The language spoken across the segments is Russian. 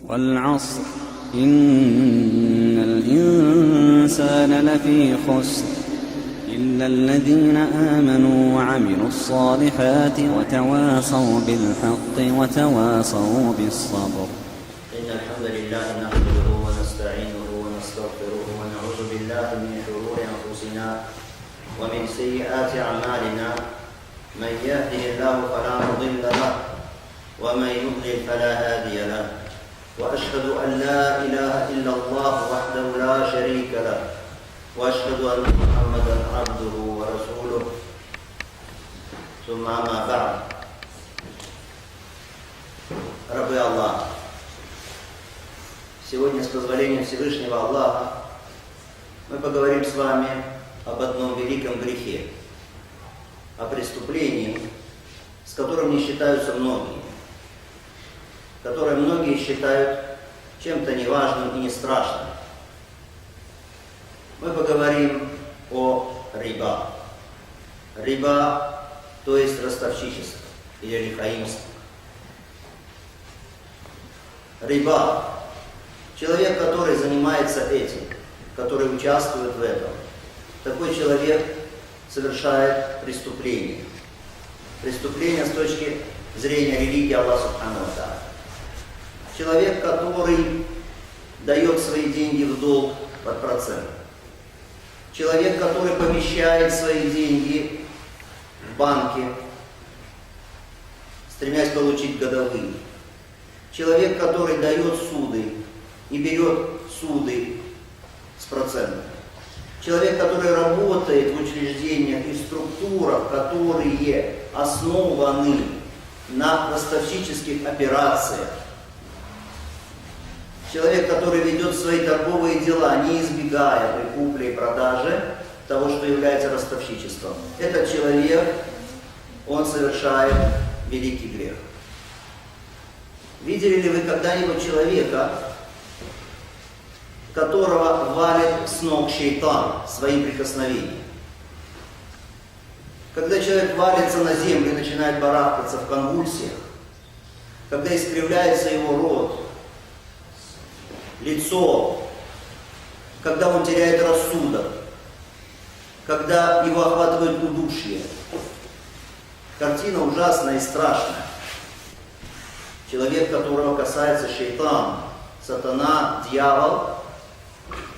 والعصر إن الإنسان لفي خسر إلا الذين آمنوا وعملوا الصالحات وتواصوا بالحق وتواصوا بالصبر. إن الحمد لله نحمده ونستعينه ونستغفره ونعوذ بالله من شرور أنفسنا ومن سيئات أعمالنا. من يهده الله فلا مضل له ومن يضلل فلا هادي له. وأشهد أن لا إله إلا الله وحده لا شريك له وأشهد أن محمدا عبده ورسوله. ثم أما بعد. Рабы Аллаха, сегодня с позволения Всевышнего Аллаха мы поговорим с вами об одном великом грехе, о преступлении, с которым не считаются многие, которое многие считают чем-то неважным и не страшным. Мы поговорим о риба. Риба, то есть ростовщичество или лихаимство. Риба. Человек, который занимается этим, который участвует в этом, такой человек совершает преступление. Преступление с точки зрения религии Аллаха Субхану ва Тааля. Человек, который дает свои деньги в долг под процент. Человек, который помещает свои деньги в банке, стремясь получить годовые. Человек, который дает суды и берет суды с процентом. Человек, который работает в учреждениях и структурах, которые основаны на ростовщических операциях. Человек, который ведет свои торговые дела, не избегая при купле и продаже того, что является ростовщичеством. Этот человек, он совершает великий грех. Видели ли вы когда-нибудь человека, которого валит с ног шейтан своим прикосновением? Когда человек валится на землю и начинает барахтаться в конвульсиях, когда искривляется его рот, лицо, когда он теряет рассудок, когда его охватывает удушье. Картина ужасная и страшная. Человек, которого касается шейтан, сатана, дьявол,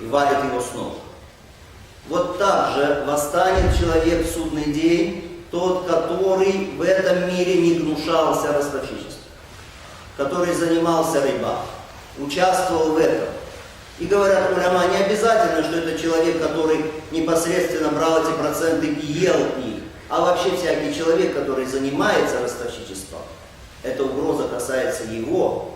и валит его с ног. Вот так же восстанет человек в судный день, тот, который в этом мире не гнушался ростовщичеством, который занимался риба, участвовал в этом. И говорят уляма, не обязательно, что это человек, который непосредственно брал эти проценты и ел их, а вообще всякий человек, который занимается ростовщичеством. Эта угроза касается его.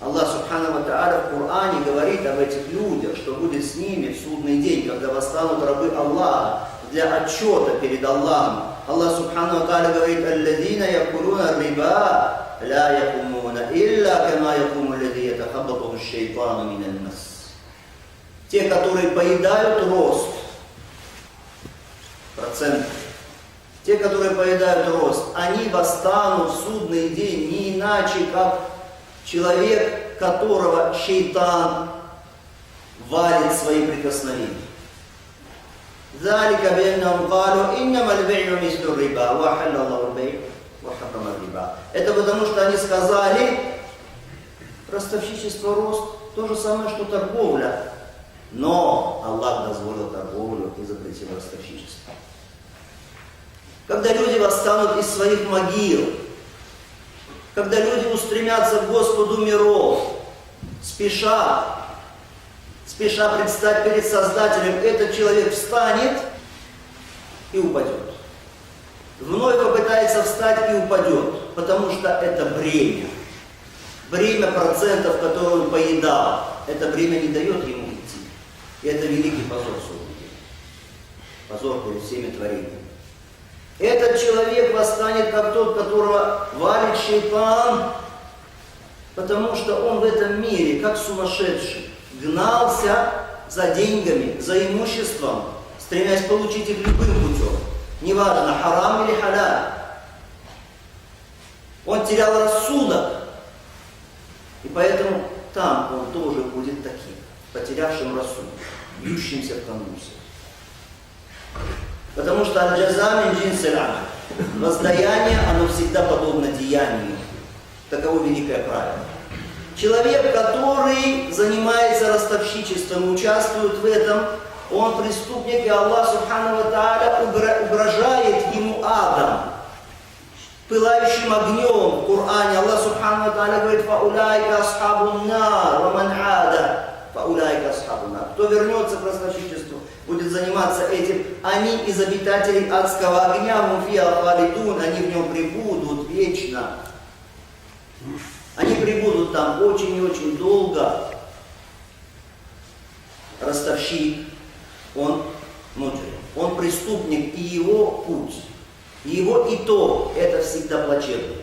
Аллах Субхану ва Тааля в Коране говорит об этих людях, что будет с ними в судный день, когда восстанут рабы Аллаха для отчета перед Аллахом. Аллах Субхану ва Тааля говорит: «Аллазина якулуна риба ла якумуна илля кама якуму аллази ятахаббатуху аш-шайтану миналь мас». Те, которые поедают рост, процент, те, которые поедают рост, они восстанут в судный день не иначе, как человек, которого шейтан валит свои прикосновения. ذلك بأنهم قالوا إنما البيع مثل الربا وأحل الله البيع وحرم الربا. Это потому что они сказали, ростовщичество, рост, то же самое, что торговля. Но Аллах дозволил торговлю и запретил ростовщичество. Когда люди восстанут из своих могил, когда люди устремятся к Господу миров, спеша предстать перед Создателем, этот человек встанет и упадет. Вновь попытается встать и упадет, потому что это бремя. Бремя процентов, которые он поедал, это бремя не дает ему идти. И это великий позор судный. Позор перед всеми творениями. Этот человек восстанет как тот, которого валит шейтан, потому что он в этом мире, как сумасшедший, гнался за деньгами, за имуществом, стремясь получить их любым путем. Неважно, харам или халяль. Он терял рассудок. И поэтому там он тоже будет таким, потерявшим рассудок, бьющимся в конвульсиях. Потому что аль-джаза мин джинсиль амаль. Воздаяние, оно всегда подобно деянию. Таково великое правило. Человек, который занимается ростовщичеством, участвует в этом, он преступник, и Аллах Субхану ва Тааля угрожает ему адом, пылающим огнем. В Коране Аллах Субхану ва Тааля говорит: «Фауляйка асхабун нар, ва ман ада, фауляйка асхабун нар». Кто вернется к ростовщичеству, будет заниматься этим, они из обитателей адского огня, муфия халидун, они в нем пребудут вечно. Они пребудут там очень и очень долго. Ростовщик, он муджрим, он преступник, и его путь, и его итог – это всегда плачевный.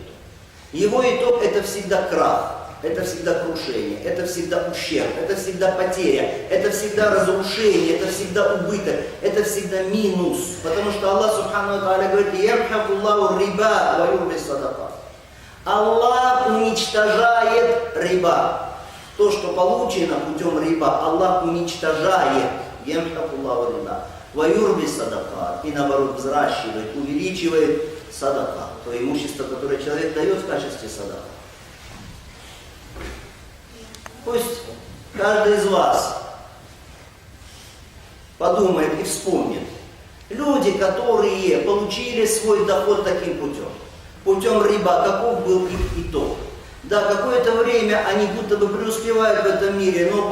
Его итог – это всегда крах, это всегда крушение, это всегда ущерб, это всегда потеря, это всегда разрушение, это всегда убыток, это всегда минус. Потому что Аллах Субхану ва Тааля говорит: «Ямхакуллаху риба ва юрби садакат». Аллах уничтожает риба. То, что получено путем риба, Аллах уничтожает. Ямхакуллаху риба ва юрби садакат. И наоборот взращивает, увеличивает садака, то имущество, которое человек дает в качестве садака. Пусть каждый из вас подумает и вспомнит. Люди, которые получили свой доход таким путем риба, каков был их итог? Да, какое-то время они будто бы преуспевают в этом мире, но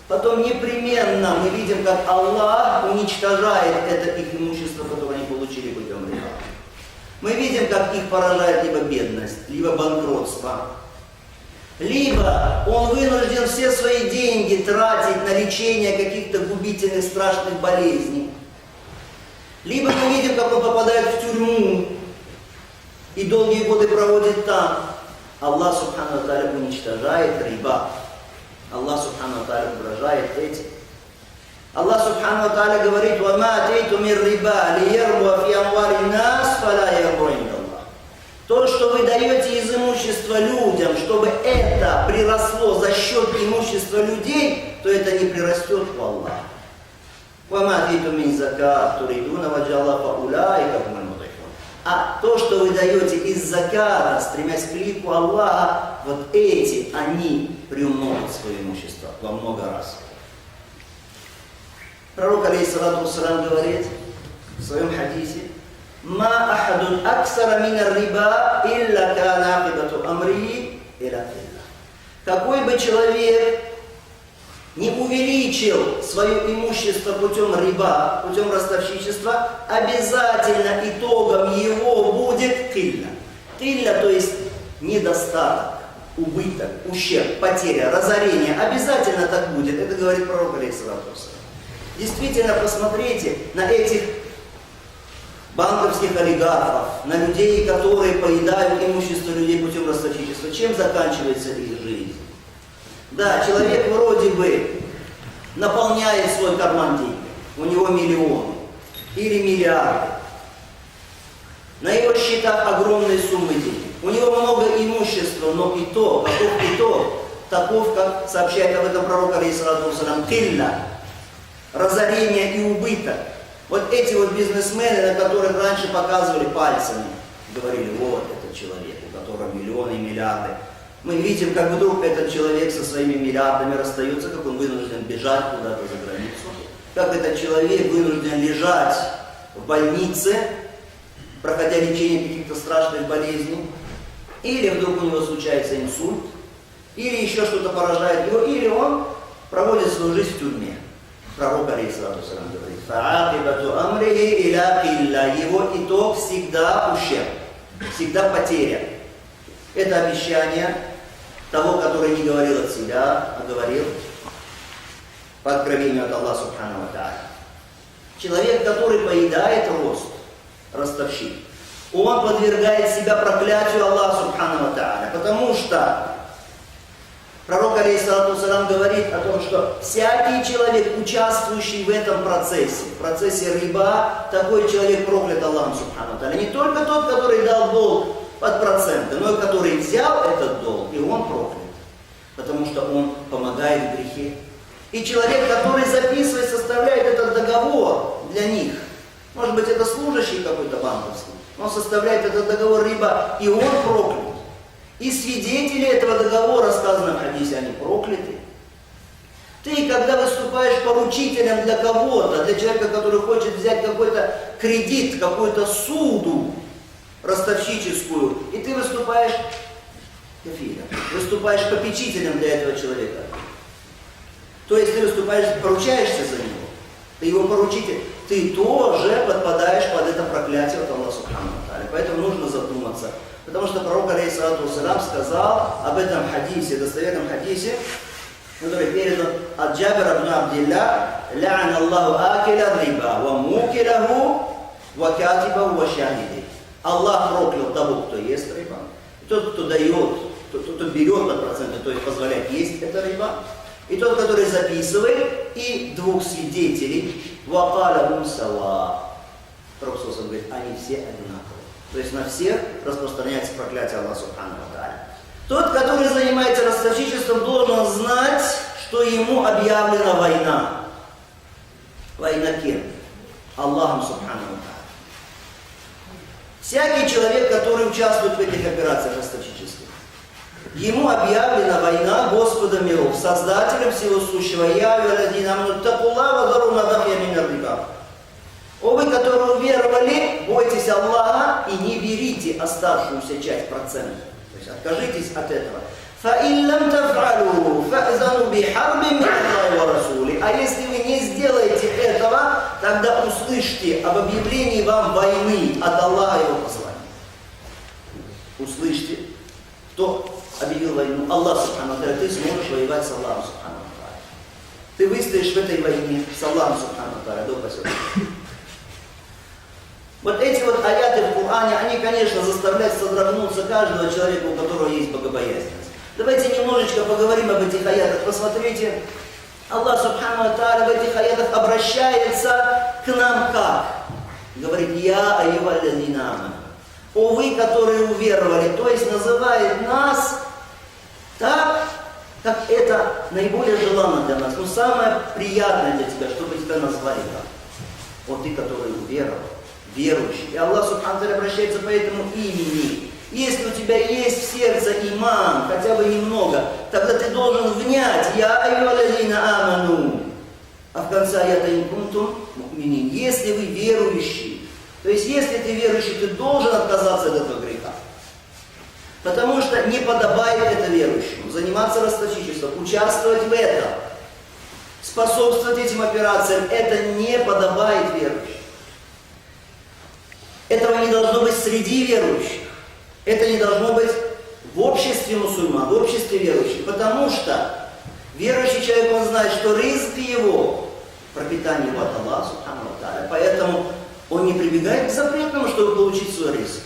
потом непременно мы видим, как Аллах уничтожает это их имущество, которое они получили путем риба. Мы видим, как их поражает либо бедность, либо банкротство. Либо он вынужден все свои деньги тратить на лечение каких-то губительных, страшных болезней. Либо мы видим, как он попадает в тюрьму и долгие годы проводит там. Аллах Субхану ва Тааля уничтожает риба. Аллах Субхану ва Тааля угрожает этим. Аллах Субхану ва Тааля говорит: «Вама атейту мир риба лиярбуа фи амвали нас, фала ярбу инда Аллах». То, что вы даете из имущества людям, чтобы это приросло за счет имущества людей, то это не прирастет у Аллаха. «Вама атейту мин закат туридуна ваджа Аллаха фауляйка хумуль муд'ифун». А то, что вы даете из заката, стремясь к лику Аллаха, вот эти, они приумножат свое имущество во много раз. Пророк, алейхиссалату вассалям, говорит в своем хадисе: «Ма ахадун аксара мина риба илля кана акибату амри иля илля». Какой бы человек не увеличил свое имущество путем риба, путем ростовщичества, обязательно итогом его будет килля. Килля, то есть недостаток, убыток, ущерб, потеря, разорение. Обязательно так будет. Это говорит пророк, алейхиссалату вассалям. Действительно, посмотрите на этих банковских олигархов, на людей, которые поедают имущество людей путем ростовщичества. Чем заканчивается их жизнь? Да, человек вроде бы наполняет свой карман денег, у него миллионы или миллиарды, на его счетах огромные суммы денег, у него много имущества, но итог, каков итог? Таков, как сообщает об этом пророк, алейхиссалату вассалям, килля, разорение и убыток. Вот эти вот бизнесмены, на которых раньше показывали пальцами, говорили: вот этот человек, у которого миллионы и миллиарды. Мы видим, как вдруг этот человек со своими миллиардами расстается, как он вынужден бежать куда-то за границу, как этот человек вынужден лежать в больнице, проходя лечение каких-то страшных болезней, или вдруг у него случается инсульт, или еще что-то поражает его, или он проводит свою жизнь в тюрьме. Пророк, алейхиссалату вассалям, говорит: «Фаакибату амрихи иля илля». Его итог всегда ущерб, всегда потеря. Это обещание того, который не говорил от себя, а говорил по откровению от Аллаха Субхану ва Тааля. Человек, который поедает рост, ростовщик, он подвергает себя проклятию Аллаха Субхану ва Тааля, потому что пророк, алейхиссалату вассалям, говорит о том, что всякий человек, участвующий в этом процессе, в процессе риба, такой человек проклят Аллахом Субхану ва Тааля. Не только тот, который дал долг под проценты, но и который взял этот долг, и он проклят. потому что он помогает в грехе. И человек, который записывает, составляет этот договор для них, может быть, это служащий какой-то банковский, он составляет этот договор, либо и он проклят. И свидетели этого договора, сказано в хадисе, они прокляты. Ты, когда выступаешь поручителем для кого-то, для человека, который хочет взять какой-то кредит, какую-то суду ростовщическую, и ты выступаешь попечителем для этого человека. То есть ты выступаешь, поручаешься за него, ты его поручитель, ты тоже подпадаешь под это проклятие от Аллаха Субхану ва Тааля. Поэтому нужно задуматься. Потому что пророк, алейхиссалату вассалям, сказал об этом хадисе, достоверном хадисе, который передан от Джабира ибн Абдилля: «Ля'ана Аллаху акиля риба, ва мукилаху, ва катибаху, ва шахиди». Аллах проклял того, кто ест риба, тот, кто дает, кто берет на проценты, то есть позволяет есть это риба, и тот, который записывает, и двух свидетелей. «Ва каля сава». Пророк говорит, они все одинаковые. То есть на всех распространяется проклятие Аллаха Субхану ва Тааля. Тот, который занимается ростовщичеством, должен знать, что ему объявлена война. Война кем? Аллахом Субхану ва Тааля. Всякий человек, который участвует в этих операциях ростовщичества, ему объявлена война Господом миров, Создателем всего сущего. Я О вы, которые уверовали, бойтесь Аллаха и не берите оставшуюся часть процентов. То есть откажитесь от этого. А если вы не сделаете этого, тогда услышьте об объявлении вам войны от Аллаха и его послания. Услышьте, кто объявил войну. Аллах Субхану ва Тааля. Ты сможешь воевать с Аллахом Субхану ва Тааля. Ты выстоишь в этой войне с Аллахом Субхану ва Тааля до последнего. Вот эти вот аяты в Коране, они, конечно, заставляют содрогнуться каждого человека, у которого есть богобоязненность. Давайте немножечко поговорим об этих аятах. Посмотрите, Аллах Субхану ва Тааля в этих аятах обращается к нам как? Говорит, «Я айюхаллазина аману». О вы, которые уверовали, то есть называет нас так, как это наиболее желанно для нас, но самое приятное для тебя, чтобы тебя назвали так. О ты, который уверовал, верующий. И Аллах Субхану ва Тааля обращается по этому имени. Если у тебя есть в сердце иман, хотя бы немного, тогда ты должен внять «Я айюхаллазина аману». А в конце аята «Ин кунтум му'минин». Если вы верующие, то есть если ты верующий, ты должен отказаться от этого греха. Потому что не подобает это верующему заниматься ростовщичеством, участвовать в этом, способствовать этим операциям. Это не подобает верующим. Этого не должно быть среди верующих. Это не должно быть в обществе мусульман, в обществе верующих. Потому что верующий человек, он знает, что ризк его, пропитание его от Аллаха Субхану ва Тааля. Поэтому он не прибегает к запретному, чтобы получить свой ризк.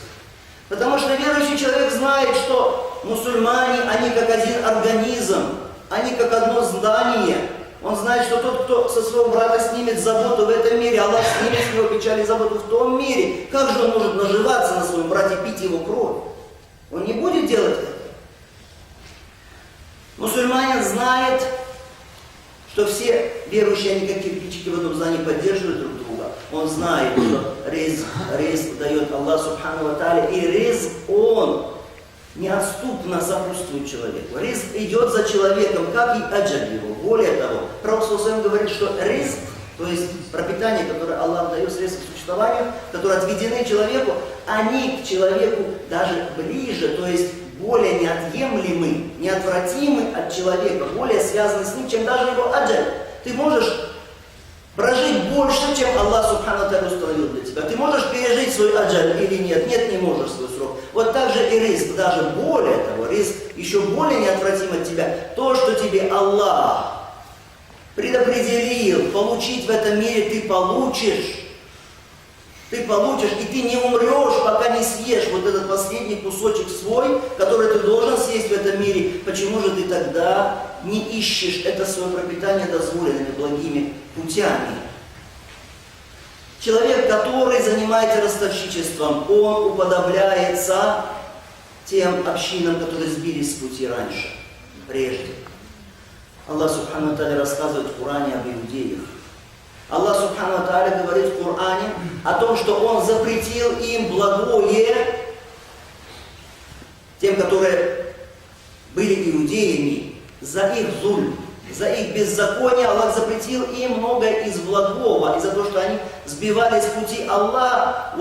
Потому что верующий человек знает, что мусульмане, они как один организм, они как одно здание. Он знает, что тот, кто со своего брата снимет заботу в этом мире, Аллах снимет с него печаль и заботу в том мире. Как же он может наживаться на своем брате, пить его кровь? Он не будет делать это. Мусульманин знает, что все верующие, они как кирпичики в одном здании поддерживают друг друга. Он знает, что ризк дает Аллах Субхану ва Тааля, и ризк он неотступно сопутствует человеку. Ризк идет за человеком, как и аджаль его. Более того, Пророк говорит, что ризк, то есть пропитание, которое Аллах дает средства к существованию, которые отведены человеку, они к человеку даже ближе, то есть более неотъемлемы, неотвратимы от человека, более связаны с ним, чем даже его аджаль. Ты можешь прожить больше, чем Аллах Субхану ва Тааля установил для тебя. Ты можешь пережить свой аджаль или нет? Нет, не можешь свой срок. Вот так же и ризк, даже более того, ризк еще более неотвратим от тебя. То, что тебе Аллах предопределил получить в этом мире, ты получишь. Ты получишь, и ты не умрешь, пока не съешь вот этот последний кусочек свой, который ты должен съесть в этом мире. Почему же ты тогда не ищешь это свое пропитание дозволенными благими путями? Человек, который занимается ростовщичеством, он уподобляется тем общинам, которые сбились с пути раньше, прежде. Аллах Субхану ва Тааля рассказывает в Коране об иудеях. Аллах Субхану ва Тааля говорит в Коране о том, что Он запретил им благое, тем, которые были иудеями, за их зульм, за их беззаконие. Аллах запретил им многое из благого, из-за того, что они сбивали с пути Аллаха.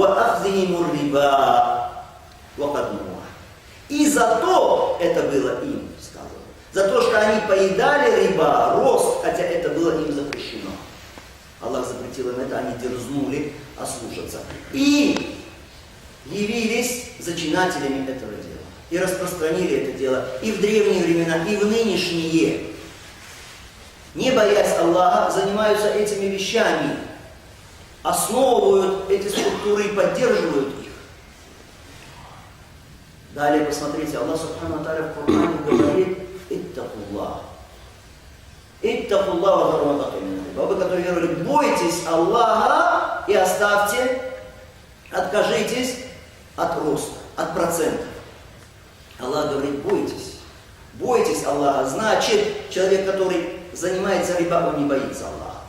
И зато это было им сказано. За то, что они поедали риба, рост, хотя это было им запрещено. Аллах запретил им это, они дерзнули ослушаться. И явились зачинателями этого дела. И распространили это дело и в древние времена, и в нынешние. Не боясь Аллаха, занимаются этими вещами, основывают эти структуры и поддерживают их. Далее посмотрите, Аллах Субхану ва Тааля в Коране говорит: «Иттакуллах». «Иттакуллах ва зарватакумин риба». Вы, которые веровали, бойтесь Аллаха и оставьте, откажитесь от роста, от процентов. Аллах говорит: бойтесь. Бойтесь Аллаха. Значит, человек, который занимается риба, он не боится Аллаха.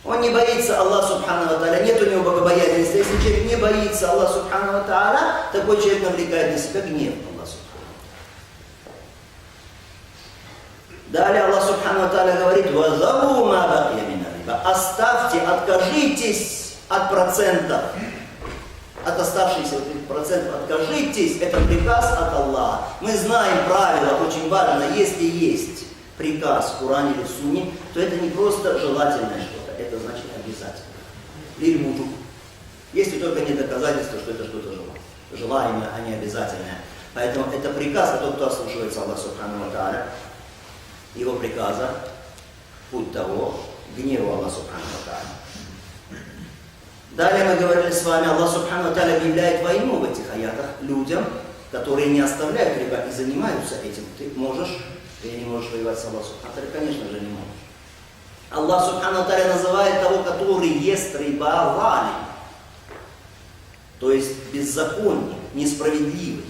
Он не боится Аллаха Субхану ва Тааля. Нет у него богобоязненности. Если человек не боится Аллаха Субхану ва Тааля, такой человек навлекает на себя гнев Аллаха Субхану. Далее Аллах Субхану ва Тааля говорит: «Вазару ма бакия мина риба». Оставьте, откажитесь от процентов. От оставшихся процентов откажитесь. Это приказ от Аллаха. Мы знаем правило, очень важно, если есть приказ в Коране или в Сунне, то это не просто желательное что-то, это значит обязательно. Или муджу. Если только нет доказательства, что это что-то желаемое, а не обязательное. Поэтому это приказ, а тот, кто ослушивается Аллаха Субхану ва Тааля, его приказа, путь того, гневу Аллаха Субхану ва Тааля. Далее мы говорили с вами, Аллах Субхану ва Тааля объявляет войну в этих аятах людям, которые не оставляют риба и занимаются этим. Ты можешь или не можешь воевать с Аллахом Субхану ва Тааля? Конечно же не можешь. Аллах Субхану ва Тааля называет того, который ест риба, валим, то есть беззаконник, несправедливый,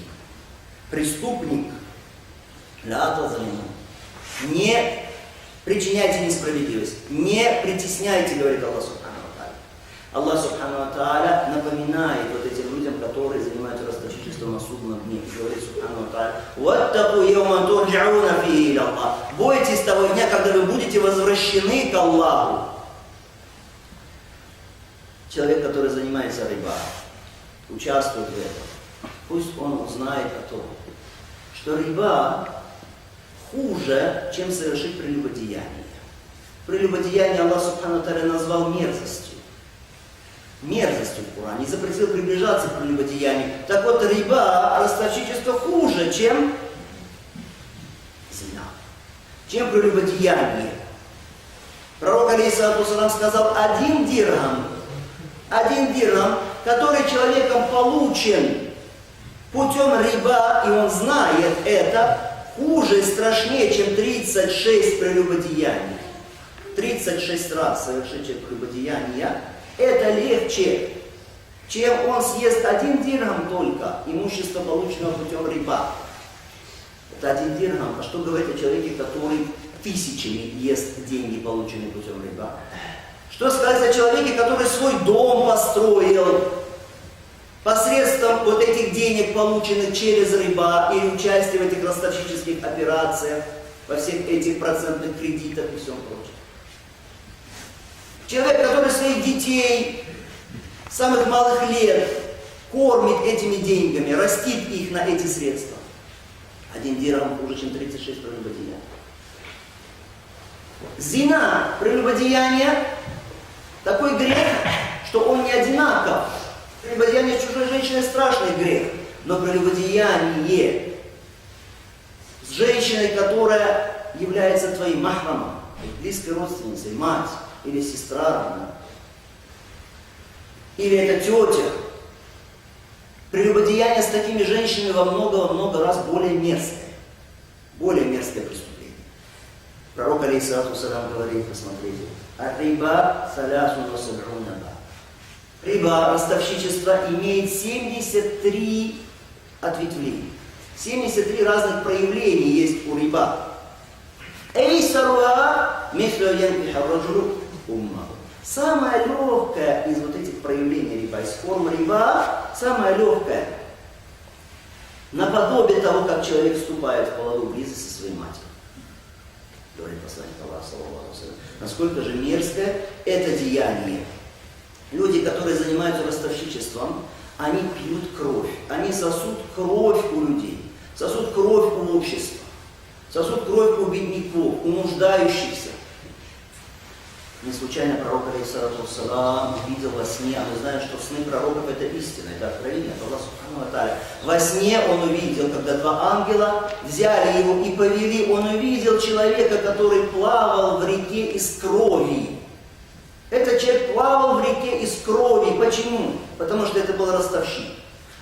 преступник. Не причиняйте несправедливость, не притесняйте, говорит Аллах Субхану. Аллах Субхану ва Тааля напоминает вот этим людям, которые занимаются расточительством на судном дне. И говорит Субхану ва Тааля: «Ваттаку йаума турджауна фихи иля Аллах». Бойтесь того дня, когда вы будете возвращены к Аллаху. Человек, который занимается риба, участвует в этом, пусть он узнает о том, что риба хуже, чем совершить прелюбодеяние. Прелюбодеяние Аллах Субхану ва Тааля назвал мерзостью. Мерзостью в Коране, и запретил приближаться к прелюбодеянию. Так вот, риба, расточительство хуже, чем зина, чем прелюбодеяние. Пророк алейхиссалату вассалам сказал: один дирхам, который человеком получен путем риба, и он знает это, хуже и страшнее, чем 36 прелюбодеяний. 36 раз совершить прелюбодеяние. Это легче, чем он съест один дирхам только, имущество, полученного путем риба. Это один дирхам. А что говорит о человеке, который тысячами ест деньги, полученные путем риба? Что сказать о человеке, который свой дом построил посредством вот этих денег, полученных через риба, или участие в этих ростовщических операциях, во всех этих процентных кредитах и всем прочем? Человек, который своих детей с самых малых лет кормит этими деньгами, растит их на эти средства. Один дирхам хуже, чем 36 прелюбодеяний. Зина, прелюбодеяние, такой грех, что он не одинаков. Прелюбодеяние с чужой женщиной страшный грех, но прелюбодеяние с женщиной, которая является твоим махрамом, близкой родственницей, мать, или сестра родная, или это тетя. Прелюбодеяние с такими женщинами во много раз более мерзкое преступление. Пророк алейхиссалату вассалам говорит, посмотрите: «Ар-риба салясун ва саб'уна баб». Риба, ростовщичество, имеет 73 ответвления. 73 разных проявления есть у риба. И Самое легкое из вот этих проявлений риба, из форм риба, самое легкое, наподобие того, как человек вступает в половую близость со своей матерью. Говорит посланник Аллаха, саллаллаху алейхи ва саллям. Насколько же мерзкое это деяние. Люди, которые занимаются ростовщичеством, они пьют кровь, они сосут кровь у людей, сосут кровь у общества, сосут кровь у бедняков, у нуждающихся. Не случайно пророк, алейхиссалату вассалам, увидел во сне, а мы знаем, что сны пророков это истина, это откровение от Аллаха субхану ва тааля. Во сне он увидел, когда два ангела взяли его и повели, он увидел человека, который плавал в реке из крови. Этот человек плавал в реке из крови. Почему? Потому что это был ростовщик.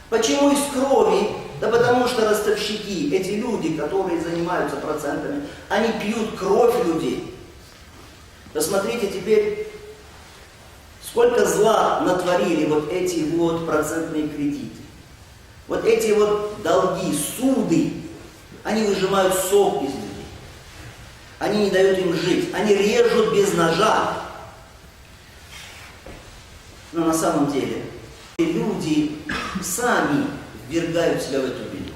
Почему из крови? Да потому что ростовщики, эти люди, которые занимаются процентами, они пьют кровь людей. Посмотрите теперь, сколько зла натворили вот эти вот процентные кредиты. Вот эти вот долги, суды, они выжимают сок из людей. Они не дают им жить, они режут без ножа. Но на самом деле люди сами ввергают себя в эту беду.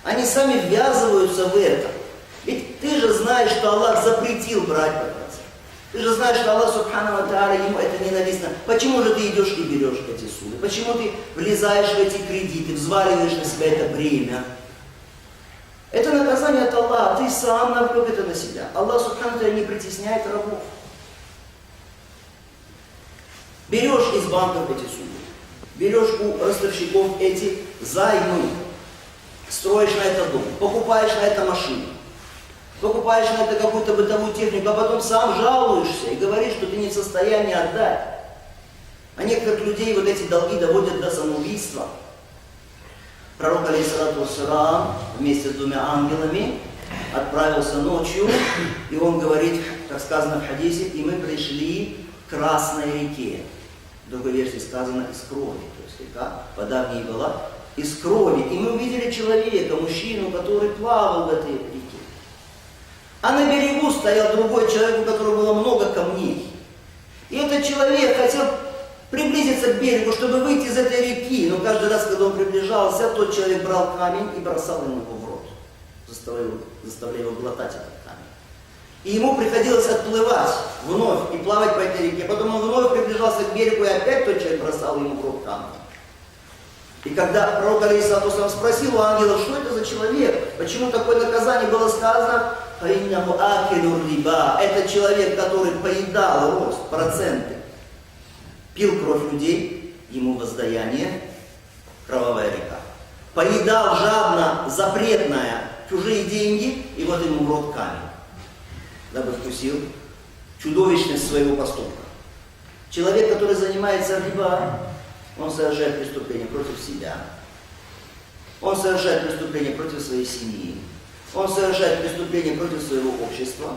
Они сами ввязываются в это. Ведь ты же знаешь, что Аллах запретил брать по проценту. Ты же знаешь, что Аллах субхану ва тааля, ему это ненавистно. Почему же ты идешь и берешь эти суды? Почему ты влезаешь в эти кредиты, взваливаешь на себя это бремя? Это наказание от Аллаха. Ты сам навлек это на себя. Аллах субхану ва тааля не притесняет рабов. Берешь из банков эти суды, берешь у ростовщиков эти займы, строишь на это дом, покупаешь на это машину, покупаешь на это какую-то бытовую технику, а потом сам жалуешься и говоришь, что ты не в состоянии отдать. А некоторых людей вот эти долги доводят до самоубийства. Пророк, алейхиссалату вассалам, вместе с двумя ангелами отправился ночью, и он говорит, как сказано в хадисе, и мы пришли к Красной реке. В другой версии сказано из крови, то есть река, вода в ней была из крови. И мы увидели человека, мужчину, который плавал в этой реке. А на берегу стоял другой человек, у которого было много камней. И этот человек хотел приблизиться к берегу, чтобы выйти из этой реки. Но каждый раз, когда он приближался, тот человек брал камень и бросал ему его в рот, заставляя его глотать этот камень. И ему приходилось отплывать вновь и плавать по этой реке. Потом он вновь приближался к берегу, и опять тот человек бросал ему в рот камень. И когда пророк, алейхиссалату вассалам, спросил у ангелов, что это за человек, почему такое наказание, было сказано, это человек, который поедал рост, проценты, пил кровь людей, ему воздаяние, кровавая река. Поедал жадно, запретное, чужие деньги, и вот ему в рот камень, дабы вкусил чудовищность своего поступка. Человек, который занимается риба, он совершает преступление против себя. Он совершает преступление против своей семьи. Он совершает преступление против своего общества.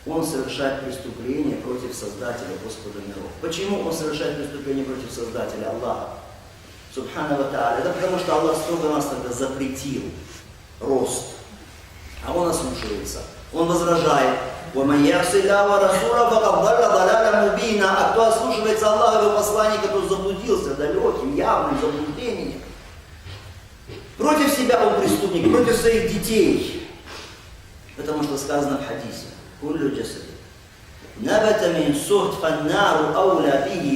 Он совершает преступление против Создателя, Господа миров. Почему он совершает преступление против Создателя Аллаха? Субхану ва тааля. Да потому что Аллах строго-настрого запретил рост. А он ослушивается. Он возражает. А кто ослушивается Аллаха, его посланника, кто заблудился далеким, явным заблуждением. Против себя он преступник, против своих детей. Потому что сказано в хадисе.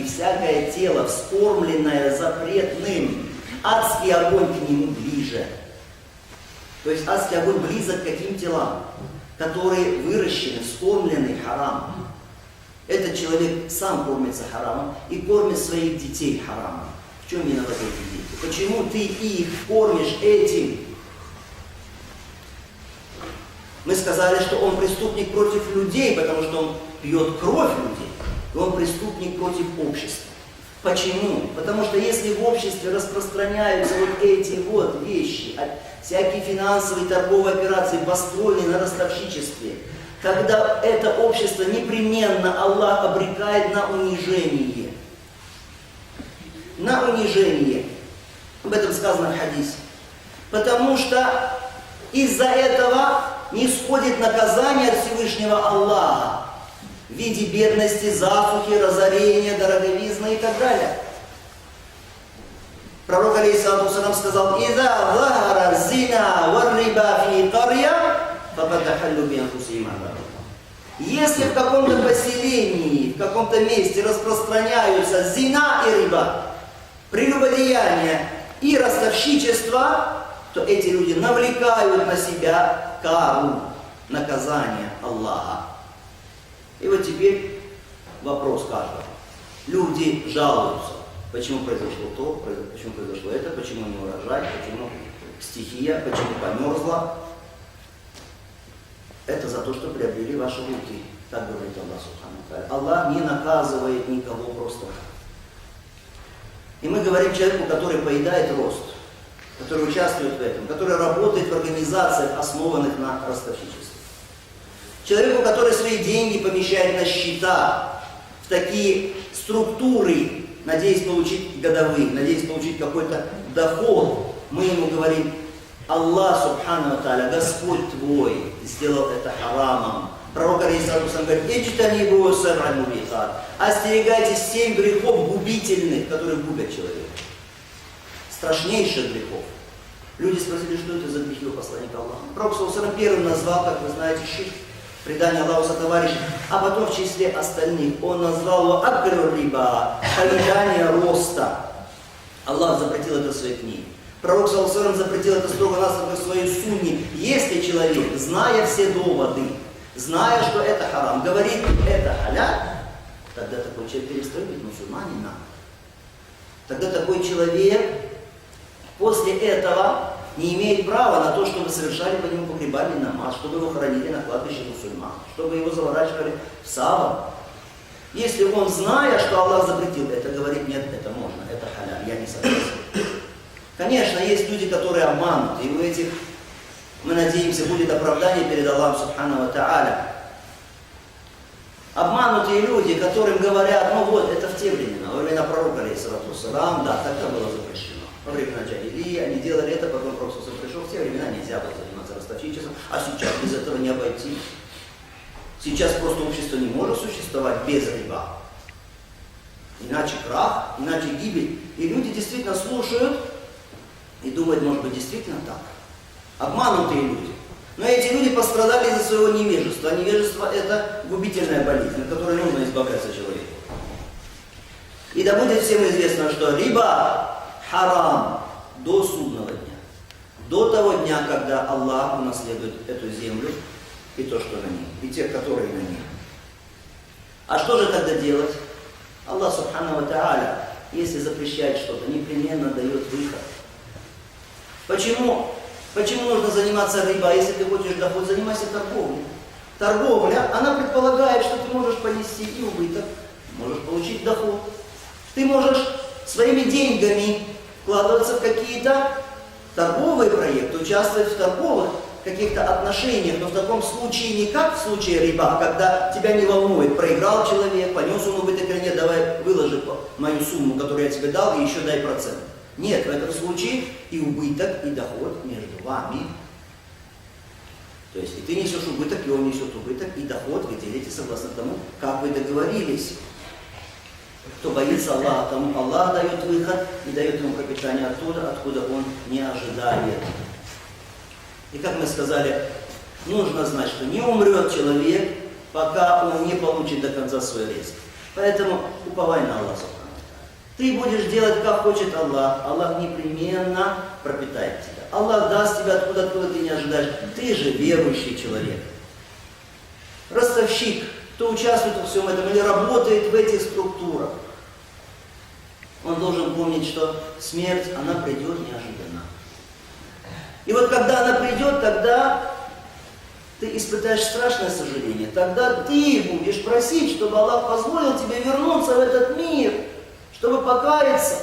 Всякое тело, вскормленное запретным, адский огонь к нему ближе. То есть адский огонь близок к каким телам? Которые выращены, вскормлены харамом. Этот человек сам кормится харамом и кормит своих детей харамом. В чем виноваты эти дети? Почему ты их кормишь этим? Мы сказали, что он преступник против людей, потому что он пьет кровь людей. И он преступник против общества. Почему? Потому что если в обществе распространяются вот эти вот вещи, всякие финансовые торговые операции, построенные на ростовщичестве, когда это общество непременно Аллах обрекает на унижение. На унижение. Об этом сказано в хадисе. Потому что из-за этого не сходит наказание от Всевышнего Аллаха в виде бедности, засухи, разорения, дороговизны и так далее. Пророк алейхиссалату вассалям сказал: «Иза захара зина вар риба фи карья, факад ахаллу би анфусихим азаб». Если в каком-то поселении, в каком-то месте распространяются зина и риба, прелюбодеяние и ростовщичество, то эти люди навлекают на себя кару, наказание Аллаха. И вот теперь вопрос каждого. Люди жалуются, почему произошло то, почему произошло это, почему не урожай, почему стихия, почему померзла. Это за то, что приобрели ваши руки. Так говорит Аллах Субхану ва Тааля. Аллах не наказывает никого просто так. И мы говорим человеку, который поедает рост, который участвует в этом, который работает в организациях, основанных на ростовщичестве. Человеку, который свои деньги помещает на счета, в такие структуры, надеясь получить годовые, надеясь получить какой-то доход, мы ему говорим: Аллах Субхану ва Тааля, Господь твой, сделал это харамом. Пророк алейхиссалату вассалям говорит: «Иджтанибу саб'аль мубикат». Остерегайтесь 7 грехов губительных, которые губят человека. Страшнейших грехов. Люди спросили, что это за грехи у посланника Аллаха. Пророк саллаллаху алейхи ва саллям первым назвал, как вы знаете, ширк, предание Аллаху сотоварища, а потом в числе остальных он назвал его акру риба, поедание роста. Аллах запретил это в своей книге. Пророк саллаллаху алейхи ва саллям запретил это строго-настрого в своей сунне. Если человек, зная все доводы, зная, что это харам, говорит: это халяль, тогда такой человек перестает быть мусульманином. Тогда такой человек после этого не имеет права на то, чтобы совершали по нему погребальный намаз, чтобы его хоронили на кладбище мусульман, чтобы его заворачивали в саван. Если он, зная, что Аллах запретил это, говорит: нет, это можно, это халяль, я не согласен. Конечно, есть люди, которые обмануты, и у этих, мы надеемся, будет оправдание перед Аллахом Субхану ва Тааля. Обманутые люди, которым говорят: ну вот, это в те времена, во времена пророка алейхиссалату вассалям, да, тогда было запрещено. Во времена джахилии они делали это, потом пророк пришел, в те времена нельзя было заниматься ростовщичеством, а сейчас без этого не обойти. Сейчас просто общество не может существовать без риба. Иначе крах, иначе гибель. И люди действительно слушают и думают: может быть, действительно так. Обманутые люди. Но эти люди пострадали из-за своего невежества. А невежество – это губительная болезнь, от которой нужно избавляться человеку. И да будет всем известно, что риба харам до судного дня. До того дня, когда Аллах унаследует эту землю и то, что на ней, и тех, которые на ней. А что же тогда делать? Аллах Субхану ва Тааля, если запрещает что-то, непременно дает выход. Почему нужно заниматься рыбой? Если ты хочешь доход, занимайся торговлей. Торговля, она предполагает, что ты можешь понести и убыток, можешь получить доход. Ты можешь своими деньгами вкладываться в какие-то торговые проекты, участвовать в торговых каких-то отношениях, но в таком случае не как в случае риба, когда тебя не волнует, проиграл человек, понес он убыток или нет, давай выложи мою сумму, которую я тебе дал, и еще дай процент. Нет, в этом случае и убыток, и доход между вами. То есть и ты несешь убыток, и он несет убыток, и доход вы делите согласно тому, как вы договорились. Кто боится Аллаха, тому Аллах дает выход и дает ему пропитание оттуда, откуда он не ожидает. И как мы сказали, нужно знать, что не умрет человек, пока он не получит до конца свой риск. Поэтому уповай на Аллаха. Ты будешь делать, как хочет Аллах. Аллах непременно пропитает тебя. Аллах даст тебе откуда ты не ожидаешь. Ты же верующий человек. Ростовщик, кто участвует во всем этом или работает в этих структурах, он должен помнить, что смерть, она придет неожиданно. И вот когда она придет, тогда ты испытаешь страшное сожаление. Тогда ты будешь просить, чтобы Аллах позволил тебе вернуться в этот мир, чтобы покаяться.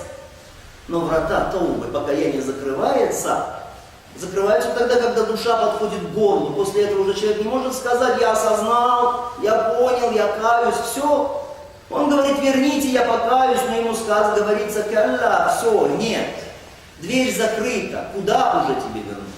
Но врата таубы, покаяния закрываются тогда, когда душа подходит к горлу. После этого уже человек не может сказать: я осознал, я понял, я каюсь, все. Он говорит: верните, я покаюсь, но ему говорится: калла, все, нет. Дверь закрыта, куда уже тебе вернуться?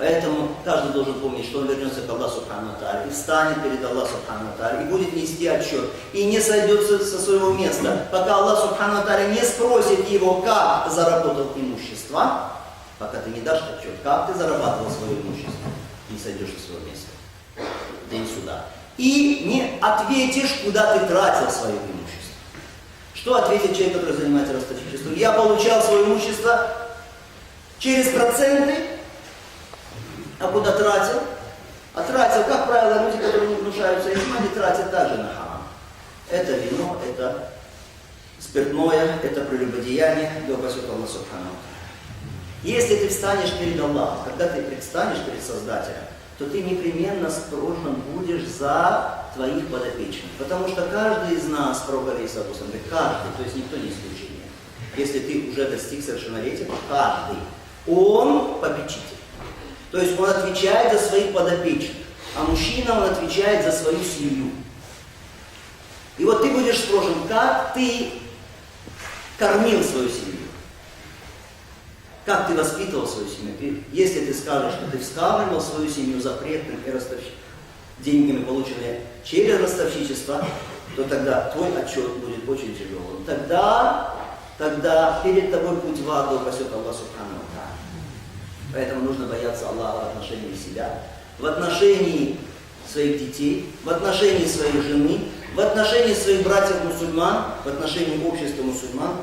Поэтому каждый должен помнить, что он вернется к Аллаху Субхану ва Тааля и встанет перед Аллахом Субхану ва Тааля и будет нести отчет. И не сойдет со своего места, пока Аллах Субхану ва Тааля не спросит его, как заработал имущество, пока ты не дашь отчет, как ты зарабатывал свое имущество, не сойдешь со своего места. Да и сюда. И не ответишь, куда ты тратил свое имущество. Что ответит человек, который занимается ростовщичеством? Я получал свое имущество через проценты, а куда тратил? А тратил, как правило, люди, которые не внушаются этим, они тратят также на харам. Это вино, это спиртное, это прелюбодеяние, да упасет Аллах Субхану ва Тааля. Если ты встанешь перед Аллахом, когда ты предстанешь перед Создателем, то ты непременно спрошен будешь за твоих подопечных. Потому что каждый из нас, пророк алейхиссалату ва салям, каждый, то есть никто не исключение. Если ты уже достиг совершеннолетия, то каждый, он попечитель. То есть он отвечает за своих подопечных, а мужчина, он отвечает за свою семью. И вот ты будешь спрошен, как ты кормил свою семью, как ты воспитывал свою семью. Если ты скажешь, что ты вскармливал свою семью запретным и деньгами, полученными через ростовщичество, то тогда твой отчет будет очень тяжелым. Тогда перед тобой путь в ад, да упасет Аллах Субхану ва Тааля. Поэтому нужно бояться Аллаха в отношении себя, в отношении своих детей, в отношении своей жены, в отношении своих братьев-мусульман, в отношении общества мусульман.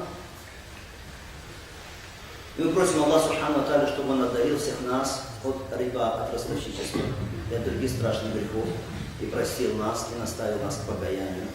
И мы просим Аллаха Субхану ва Тааля, чтобы Он одарил всех нас от риба, от ростовщичества и от других страшных грехов, и простил нас, и наставил нас к покаянию.